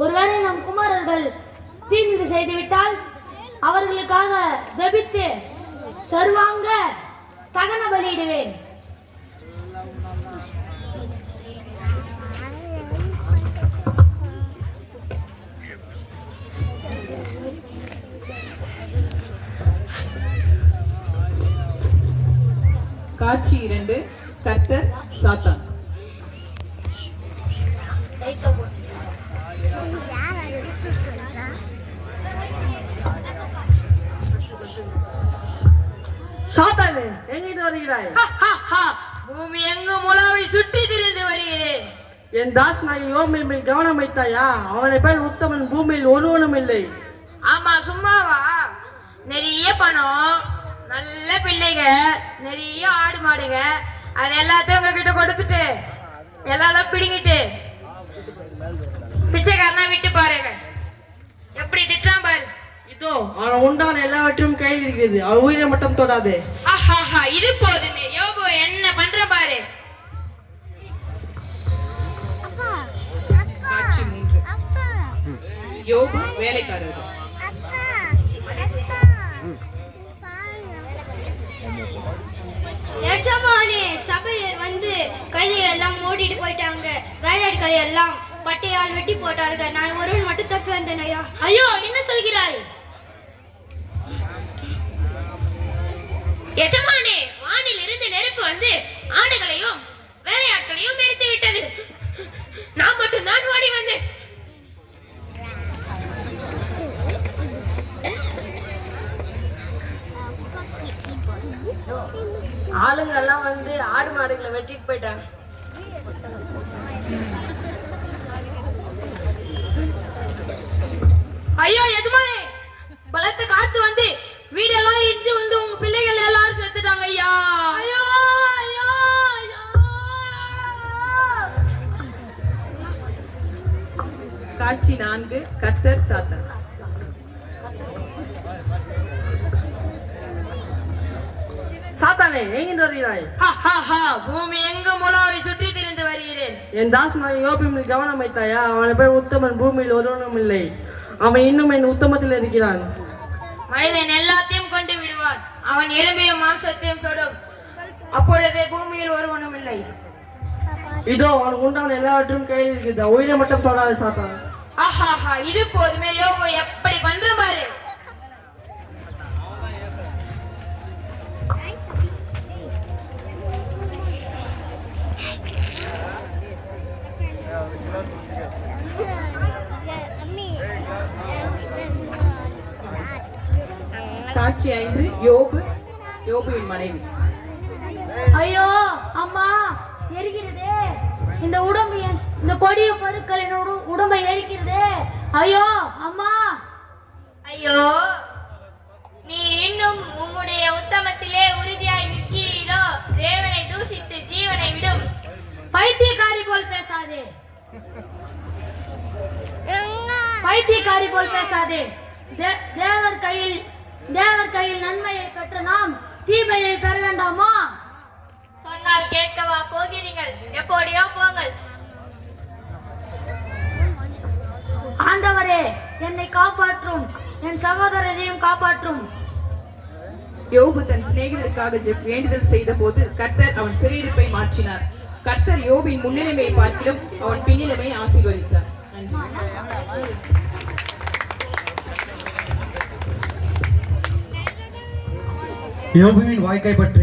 ஒருவேளை நம் குமாரர்கள் தீங்கு செய்துவிட்டால் அவர்களுக்காக ஜபித்து சர்வாங்க தகன பலியிடுவேன். காட்சி 2. கர்த்தர் சாத்தான். சாத்தானே, எங்கிட்டு வருகிறாய்? பூமி எங்கும் உலாவை சுற்றி திரிந்து வருகிறேன். என் தாஸ் நாய் யோபின் மேல் கவனம் வைத்தாயா? அவனை போல் உத்தமன் பூமியில் ஒருவனும் இல்லை. ஆமா, சும்மாவா? நிறைய பணம், நல்ல பிள்ளைங்க, நிறைய ஆடு மாடுங்க, அது எல்லாத்தையும் உங்ககிட்ட கொடுத்துட்டு எல்லாரும் பிடிங்கிட்டு பிச்சைக்காரனா விட்டு பாருங்க. எப்படி திட்டான் பாரு. இதோ அவன் உண்டான எல்லாவற்றையும் கையில் இருக்கிறது. அவன் உயிரை மட்டும் தொடாதே. ஆஹாஹா, இது போதுமே. யோபு என்ன பண்ற பாரு. காட்சி 3. யோபு வேலைக்காரர். எஜமானே, சபையர் வந்து கைதிகள் எல்லாம் ஓடிட்டு போயிட்டாங்க. வேலையாட்களை எல்லாம் பட்டையால் வெட்டி போட்டார்கள். நான் ஒருவன் மட்டும் தப்பி வந்தேன் ஐயா. ஐயோ, என்ன சொல்கிறாய்? எஜமானே, வானில் இருந்து நெருப்பு வந்து ஆடுகளையும் வேலையாட்களையும் எரித்து விட்டது. நான் மட்டும் நான் ஓடி வந்தேன். ஆளுங்க எல்லாம் வந்து ஆடு மாடுகளை வெட்டிட்டு போயிட்டாங்க. ஐயோ எஜமானே, பலத்த காத்து வந்து வீடெல்லாம் இடிச்சு வந்து உங்க பிள்ளைகள் எல்லாரும் செத்துட்டாங்க ஐயா. ஐயோ ஐயோ ஐயோ. காட்சி 4. கர்த்தர் சாத்தான். சாத்தானே, எங்கிட்டு வருகிறாய்? பூமி எங்கும் உலாவை சுற்றி திரிந்து வருகிறேன். என் தாஸ் நாய் யோபின் மேல் கவனம் வைத்தாயா? அவனை போல் உத்தமன் பூமியில் ஒருவனும் இல்லை. அவன் இன்னும் என் உத்தமத்தில் இருக்கிறான். மனிதன் எல்லாத்தையும் கொண்டு விடுவான், அவன் எலும்பையும் மாம்சத்தையும் தொடும், அப்பொழுது பூமியில் ஒருவனும் இல்லை. இதோ அவனுக்கு உண்டான எல்லாவற்றையும் கையில் இருக்கிறது. உயிரை மட்டும் தொடாதே சாத்தான். ஆஹாஹா, இது போதுமே. யோபு எப்படி பண்ற பாரு. காட்சி 5. யோபு, யோபுவின் மனைவி. ஐயோ அம்மா, எரிக்கிறதே இந்த உடம்பு, இந்த கொடிய பொருட்களின் உடம்பை எரிக்கிறதே. ஐயோ அம்மா. ஐயோ, நீ இன்னும் உம்முடைய உத்தமத்திலே உறுதியாய் நிற்கிறீரோ? தேவனை தூஷித்து ஜீவனை விடும். பைத்தியக்காரி போல் பேசாதே, பைத்தியக்காரி போல் பேசாதே. தேவர் கையில் நன்மையை பெற்ற நாம் தீமையை பெற வேண்டாமா? சொன்னால் கேட்கவா போகிறீர்கள்? எப்படியோ போங்கள். ஆண்டவரே, என்னை காப்பாற்றும், என் சகோதரரையும் காப்பாற்றும். யோபு தன் சிநேகிதருக்காக வேண்டுதல் செய்த போது கர்த்தர் அவன் சிறையிருப்பை மாற்றினார். கர்த்தர் யோபின் முன்னிலைமை பார்க்கிலும் அவன் பின்னிலைமை ஆசீர்வதித்தார். யோபுவின் வாழ்க்கை பற்றி